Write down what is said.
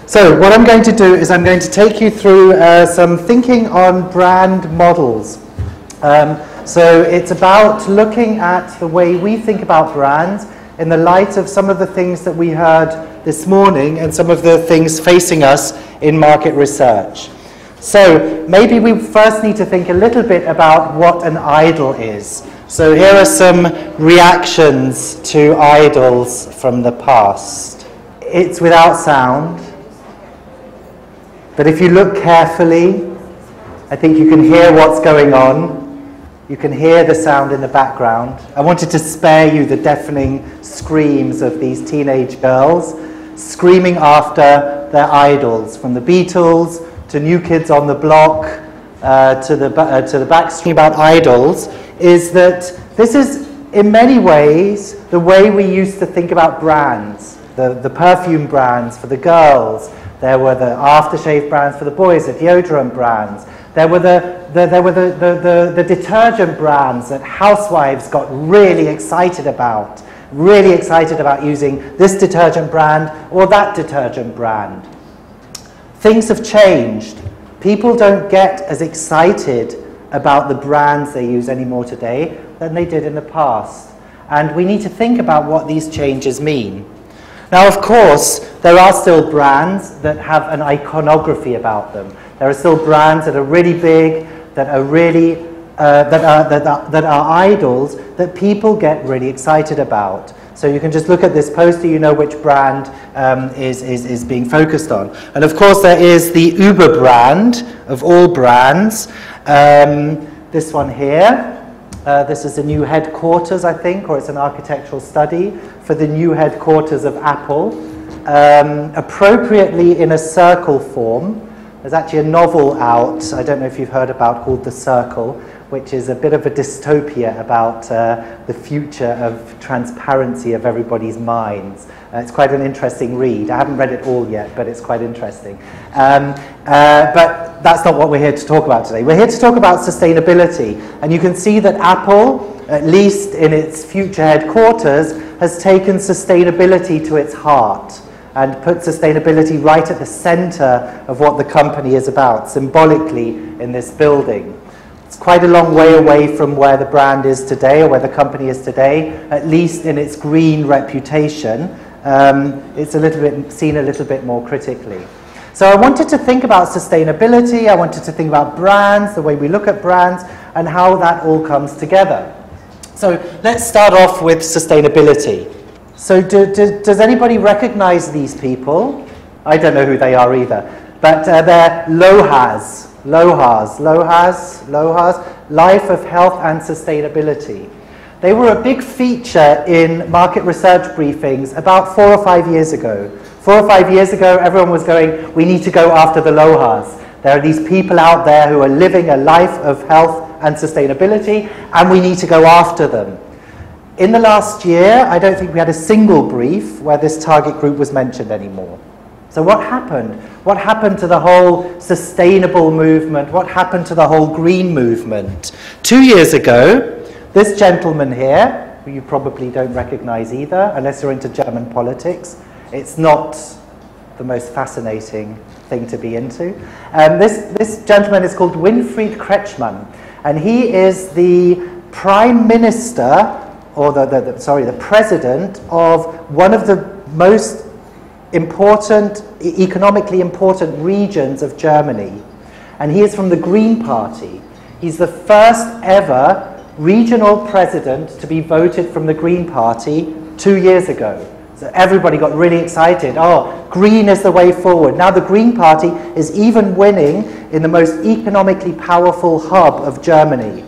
So what I'm going to do is I'm going to take you through some thinking on brand models. So it's about looking at the way we think about brands in the light of some of the things that we heard this morning and some of the things facing us in market research. So maybe we first need to think a little bit about what an idol is. So here are some reactions to idols from the past. It's without sound, but if you look carefully, I think you can hear what's going on. You can hear the sound in the background. I wanted to spare you the deafening screams of these teenage girls screaming after their idols, from the Beatles to New Kids on the Block to the Backstreet. About idols is that this is in many ways the way we used to think about brands, the perfume brands for the girls. There were the aftershave brands for the boys, the deodorant brands. There were the detergent brands that housewives got really excited about using this detergent brand or that detergent brand. Things have changed. People don't get as excited about the brands they use anymore today than they did in the past. And we need to think about what these changes mean. Now, of course, there are still brands that have an iconography about them. There are still brands that are really big, that are really that are idols that people get really excited about. So you can just look at this poster, you know which brand is being focused on. And of course, there is the Uber brand of all brands. This one here. This is the new headquarters, I think, or it's an architectural study for the new headquarters of Apple, appropriately in a circle form. There's actually a novel out, I don't know if you've heard about, called The Circle, which is a bit of a dystopia about the future of transparency of everybody's minds. It's quite an interesting read. I haven't read it all yet, but it's quite interesting. But that's not what we're here to talk about today. We're here to talk about sustainability. And you can see that Apple, at least in its future headquarters, has taken sustainability to its heart and put sustainability right at the center of what the company is about, symbolically in this building. It's quite a long way away from where the brand is today, or where the company is today, at least in its green reputation. It's a little bit seen a little bit more critically. So I wanted to think about sustainability, I wanted to think about brands, the way we look at brands, and how that all comes together. So let's start off with sustainability. So does anybody recognize these people? I don't know who they are either, but they're LOHAS, Life of Health and Sustainability. They were a big feature in market research briefings about 4 or 5 years ago. 4 or 5 years ago, everyone was going, we need to go after the LOHAS. There are these people out there who are living a life of health and sustainability, and we need to go after them. In the last year, I don't think we had a single brief where this target group was mentioned anymore. So what happened? What happened to the whole sustainable movement? What happened to the whole green movement? 2 years ago, this gentleman here, who you probably don't recognize either, unless you're into German politics, it's not the most fascinating thing to be into. This gentleman is called Winfried Kretschmann, and he is the Prime Minister, or the president of one of the most important, economically important regions of Germany. And he is from the Green Party. He's the first ever regional president to be voted from the Green Party 2 years ago. So everybody got really excited. Oh, green is the way forward. Now the Green Party is even winning in the most economically powerful hub of Germany.